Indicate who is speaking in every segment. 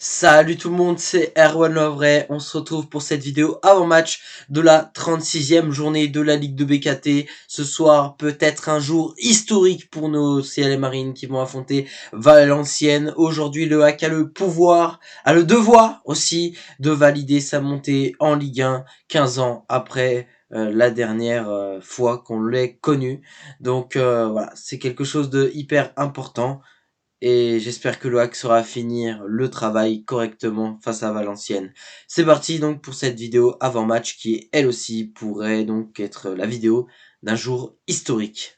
Speaker 1: Salut tout le monde, c'est Erwan Lovray. On se retrouve pour cette vidéo avant match de la 36e journée de la Ligue de BKT. Ce soir, peut-être un jour historique pour nos CL Marines qui vont affronter Valenciennes. Aujourd'hui, le HAC a le pouvoir, a le devoir aussi de valider sa montée en Ligue 1 15 ans après la dernière fois qu'on l'ait connu. Donc voilà, c'est quelque chose de hyper important. Et j'espère que le hack saura finir le travail correctement face à Valenciennes. C'est parti donc pour cette vidéo avant-match qui elle aussi pourrait donc être la vidéo d'un jour historique.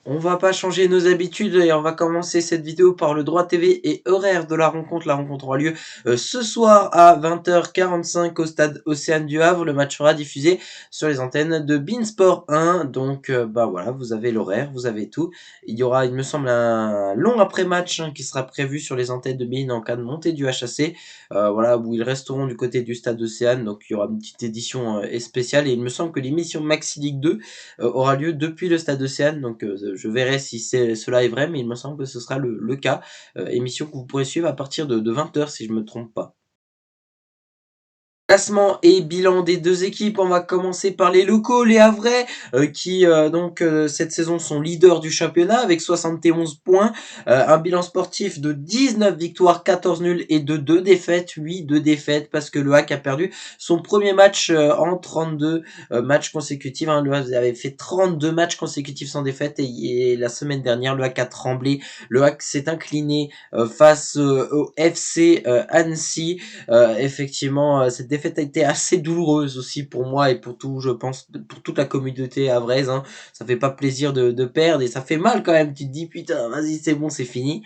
Speaker 1: On va pas changer nos habitudes et on va commencer cette vidéo par le droit TV et horaire de la rencontre. La rencontre aura lieu ce soir à 20h45 au stade Océane du Havre. Le match sera diffusé sur les antennes de Beansport 1. Donc bah voilà, vous avez l'horaire, vous avez tout. Il y aura, il me semble, un long après-match qui sera prévu sur les antennes de Bean en cas de montée du HAC. Voilà, où ils resteront du côté du stade Océane. Donc il y aura une petite édition spéciale. Et il me semble que l'émission Maxi League 2 aura lieu depuis le stade Océane. Donc je verrai si cela est vrai, mais il me semble que ce sera le cas. Émission que vous pourrez suivre à partir de 20h si je me trompe pas. Classement et bilan des deux équipes, on va commencer par les locaux, les Havrais, qui cette saison sont leaders du championnat avec 71 points, un bilan sportif de 19 victoires, 14 nuls et de 2 défaites, 2 défaites parce que le HAC a perdu son premier match en 32 matchs consécutifs. Hein. Le HAC avait fait 32 matchs consécutifs sans défaite et la semaine dernière, le HAC a tremblé. Le HAC s'est incliné face au FC Annecy. Effectivement, cette défaite a été assez douloureuse aussi pour moi et pour tout, je pense, pour toute la communauté havraise. Hein. Ça fait pas plaisir de perdre et ça fait mal quand même. Tu te dis putain, vas-y, c'est bon, c'est fini.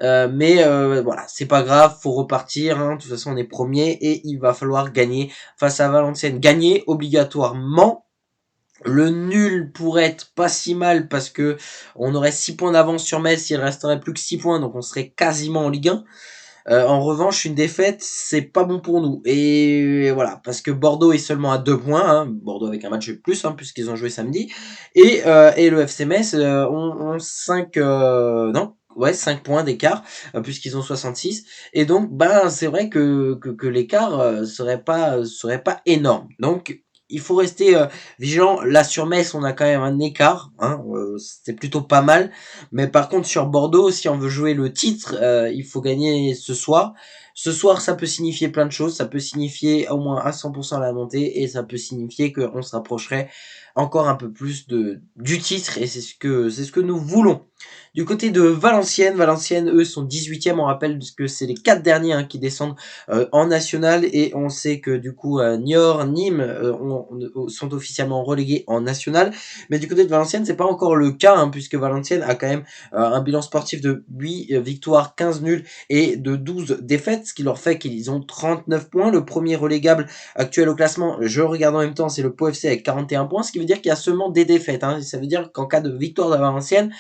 Speaker 1: Mais voilà, c'est pas grave, faut repartir. Hein. De toute façon, on est premier et il va falloir gagner face à Valenciennes. Gagner obligatoirement. Le nul pourrait être pas si mal parce que on aurait 6 points d'avance sur Metz, il resterait plus que 6 points, donc on serait quasiment en Ligue 1. En revanche, une défaite, c'est pas bon pour nous. Et voilà, parce que Bordeaux est seulement à 2 points, hein, Bordeaux avec un match de plus, hein, puisqu'ils ont joué samedi, et le FC Metz ont 5, non, ouais, 5 points d'écart, puisqu'ils ont 66. Et donc, ben, c'est vrai que l'écart serait pas énorme. Donc, il faut rester vigilant. Là, sur Metz, on a quand même un écart, hein, c'est plutôt pas mal. Mais par contre, sur Bordeaux, si on veut jouer le titre, il faut gagner ce soir. Ce soir, ça peut signifier plein de choses. Ça peut signifier au moins à 100% la montée et ça peut signifier qu'on se rapprocherait encore un peu plus du titre et c'est ce que nous voulons. Du côté de Valenciennes, eux sont 18e, on rappelle que c'est les 4 derniers qui descendent en national et on sait que du coup Niort, Nîmes sont officiellement relégués en national. Mais du côté de Valenciennes, c'est pas encore le cas puisque Valenciennes a quand même un bilan sportif de 8 victoires, 15 nuls et de 12 défaites, ce qui leur fait qu'ils ont 39 points. Le premier relégable actuel au classement, je regarde en même temps, c'est le Pau FC avec 41 points, ce qui veut dire qu'il y a seulement des défaites. Ça veut dire qu'en cas de victoire de Valenciennes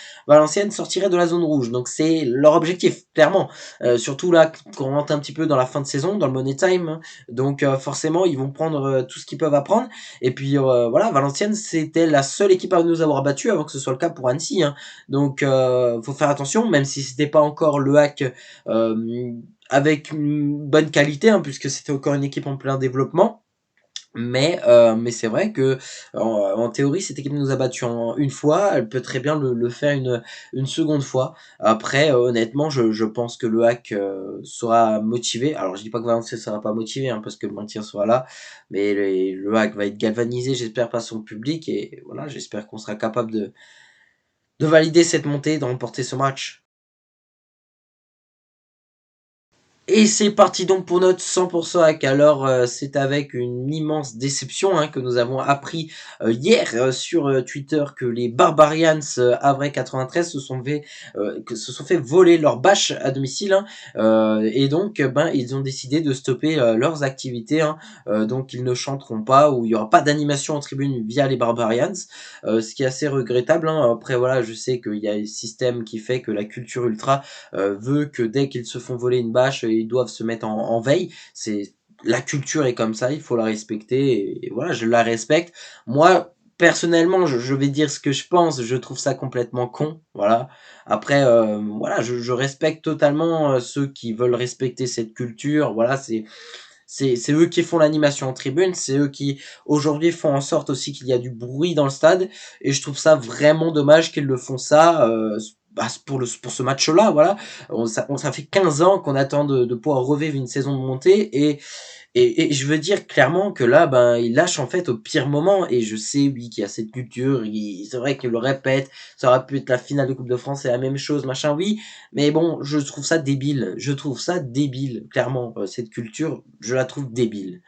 Speaker 1: sortirait de la zone rouge. Donc c'est leur objectif, clairement. Surtout là, qu'on rentre un petit peu dans la fin de saison, dans le Money Time. Hein. Donc forcément, ils vont prendre tout ce qu'ils peuvent apprendre. Et puis voilà, Valenciennes, c'était la seule équipe à nous avoir battu avant que ce soit le cas pour Annecy. Hein. Donc faut faire attention, même si c'était pas encore le hack avec une bonne qualité, puisque c'était encore une équipe en plein développement. Mais c'est vrai que en théorie, cette équipe nous a battu en une fois, elle peut très bien le faire une seconde fois. Après, honnêtement, je pense que le hack sera motivé. Alors, je dis pas que Valenciennes sera pas motivé, parce que le maintien sera là, mais le hack va être galvanisé, j'espère, par son public, et voilà, j'espère qu'on sera capable de valider cette montée, de remporter ce match. Et c'est parti donc pour notre 100% hack. Alors c'est avec une immense déception que nous avons appris hier sur Twitter que les Barbarians Havrais 93 se sont fait voler leur bâche à domicile. Et donc ils ont décidé de stopper leurs activités. Donc ils ne chanteront pas ou il n'y aura pas d'animation en tribune via les Barbarians. Ce qui est assez regrettable. Après voilà, je sais qu'il y a un système qui fait que la culture ultra veut que dès qu'ils se font voler une bâche, ils doivent se mettre en veille. C'est la culture est comme ça, il faut la respecter, et voilà, je la respecte. Moi, personnellement, je vais dire ce que je pense, je trouve ça complètement con, voilà. Après, voilà, je respecte totalement ceux qui veulent respecter cette culture, voilà, c'est eux qui font l'animation en tribune, c'est eux qui aujourd'hui font en sorte aussi qu'il y a du bruit dans le stade, et je trouve ça vraiment dommage qu'ils le font ça, bah, pour ce match-là, voilà. Ça fait 15 ans qu'on attend de pouvoir revivre une saison de montée, et je veux dire clairement que là, ben, il lâche en fait au pire moment. Et je sais, oui, qu'il y a cette culture. C'est vrai qu'il le répète. Ça aurait pu être la finale de Coupe de France, c'est la même chose, machin, oui. Mais bon, je trouve ça débile. Je trouve ça débile, clairement. Cette culture, je la trouve débile.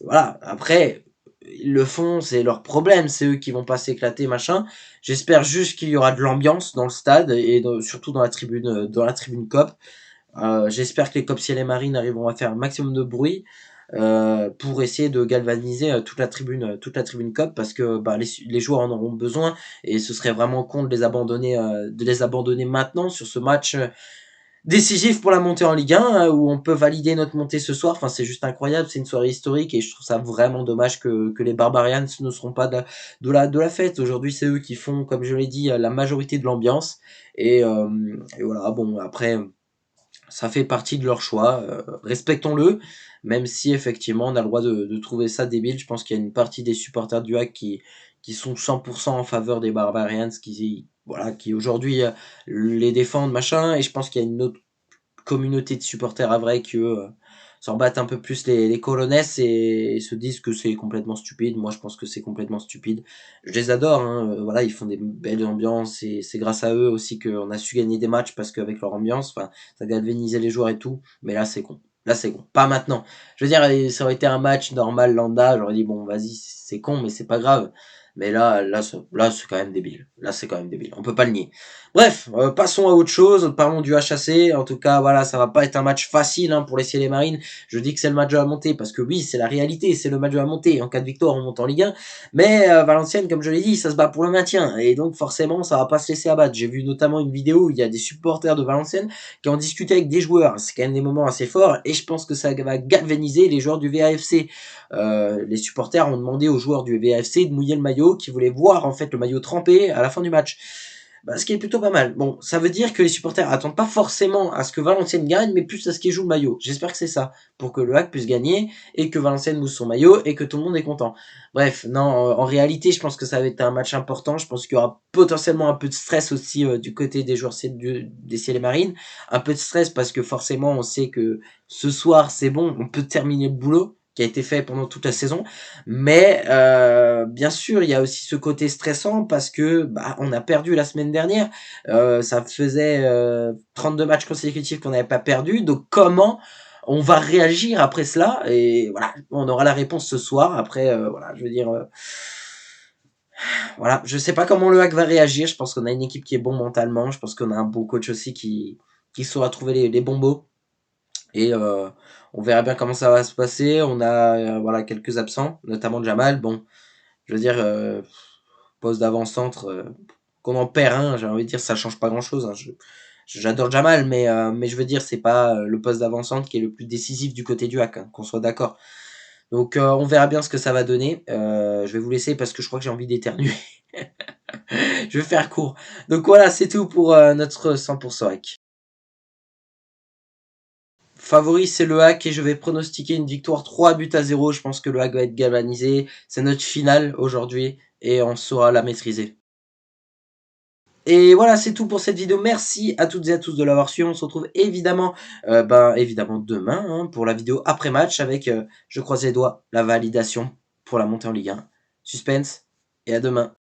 Speaker 1: Voilà. Après, ils le font, c'est leur problème. C'est eux qui vont pas s'éclater, machin. J'espère juste qu'il y aura de l'ambiance dans le stade et surtout dans la tribune COP. J'espère que les COP Ciel et Marine arriveront à faire un maximum de bruit pour essayer de galvaniser toute la tribune COP, parce que bah, les joueurs en auront besoin, et ce serait vraiment con de les abandonner maintenant sur ce match décisif pour la montée en Ligue 1, où on peut valider notre montée ce soir. Enfin, c'est juste incroyable, c'est une soirée historique, et je trouve ça vraiment dommage que les Barbarians ne seront pas de la fête. Aujourd'hui, c'est eux qui font, comme je l'ai dit, la majorité de l'ambiance, et voilà. Bon, après, ça fait partie de leur choix, respectons-le, même si effectivement on a le droit de trouver ça débile. Je pense qu'il y a une partie des supporters du Hack qui sont 100% en faveur des Barbarians, voilà, qui aujourd'hui les défendent, machin, et je pense qu'il y a une autre communauté de supporters à vrai qui eux s'en battent un peu plus les colonesses, et se disent que c'est complètement stupide. Moi je pense que c'est complètement stupide. Je les adore, hein, voilà, ils font des belles ambiances, et c'est grâce à eux aussi qu'on a su gagner des matchs, parce qu'avec leur ambiance, enfin, ça galvanisait les joueurs et tout. Mais là c'est con. Là c'est con. Pas maintenant. Je veux dire, ça aurait été un match normal lambda, j'aurais dit bon vas-y, c'est con mais c'est pas grave. Mais là c'est quand même débile. Là c'est quand même débile. On peut pas le nier. Bref, passons à autre chose, parlons du HAC. En tout cas, voilà, ça va pas être un match facile, hein, pour les Ciel et Marines. Je dis que c'est le match de la montée parce que oui, c'est la réalité, c'est le match de la montée. En cas de victoire, on monte en Ligue 1. Mais Valenciennes, comme je l'ai dit, ça se bat pour le maintien, et donc forcément, ça va pas se laisser abattre. J'ai vu notamment une vidéo où il y a des supporters de Valenciennes qui ont discuté avec des joueurs. C'est quand même des moments assez forts, et je pense que ça va galvaniser les joueurs du VAFC. Les supporters ont demandé aux joueurs du VAFC de mouiller le maillot, qui voulaient voir en fait le maillot trempé à la fin du match. Bah, ce qui est plutôt pas mal. Bon, ça veut dire que les supporters attendent pas forcément à ce que Valenciennes gagne, mais plus à ce qu'ils jouent le maillot. J'espère que c'est ça, pour que le Hack puisse gagner, et que Valenciennes mousse son maillot, et que tout le monde est content. Bref, non, en réalité, je pense que ça va être un match important. Je pense qu'il y aura potentiellement un peu de stress aussi du côté des joueurs des Ciel et Marines. Un peu de stress parce que forcément, on sait que ce soir, c'est bon, on peut terminer le boulot qui a été fait pendant toute la saison. Mais bien sûr, il y a aussi ce côté stressant parce que bah, on a perdu la semaine dernière. Ça faisait 32 matchs consécutifs qu'on n'avait pas perdu. Donc comment on va réagir après cela? Et voilà, on aura la réponse ce soir. Après, voilà, je veux dire, voilà, je sais pas comment le Hack va réagir. Je pense qu'on a une équipe qui est bon mentalement. Je pense qu'on a un bon coach aussi qui saura trouver les bons mots. Et on verra bien comment ça va se passer. On a voilà, quelques absents, notamment Jamal. Bon, je veux dire, poste d'avant-centre, qu'on en perd un, j'ai envie de dire, ça change pas grand-chose, hein. J'adore Jamal, mais je veux dire, c'est pas le poste d'avant-centre qui est le plus décisif du côté du Hack, hein, qu'on soit d'accord. Donc on verra bien ce que ça va donner. Je vais vous laisser parce que je crois que j'ai envie d'éternuer. Je vais faire court. Donc voilà, c'est tout pour notre 100% Hack. Favori, c'est le Hack, et je vais pronostiquer une victoire 3-0. Je pense que le Hack va être galvanisé. C'est notre finale aujourd'hui, et on saura la maîtriser. Et voilà, c'est tout pour cette vidéo. Merci à toutes et à tous de l'avoir suivi. On se retrouve évidemment, évidemment demain, hein, pour la vidéo après-match avec, je croise les doigts, la validation pour la montée en Ligue 1. Suspense, et à demain.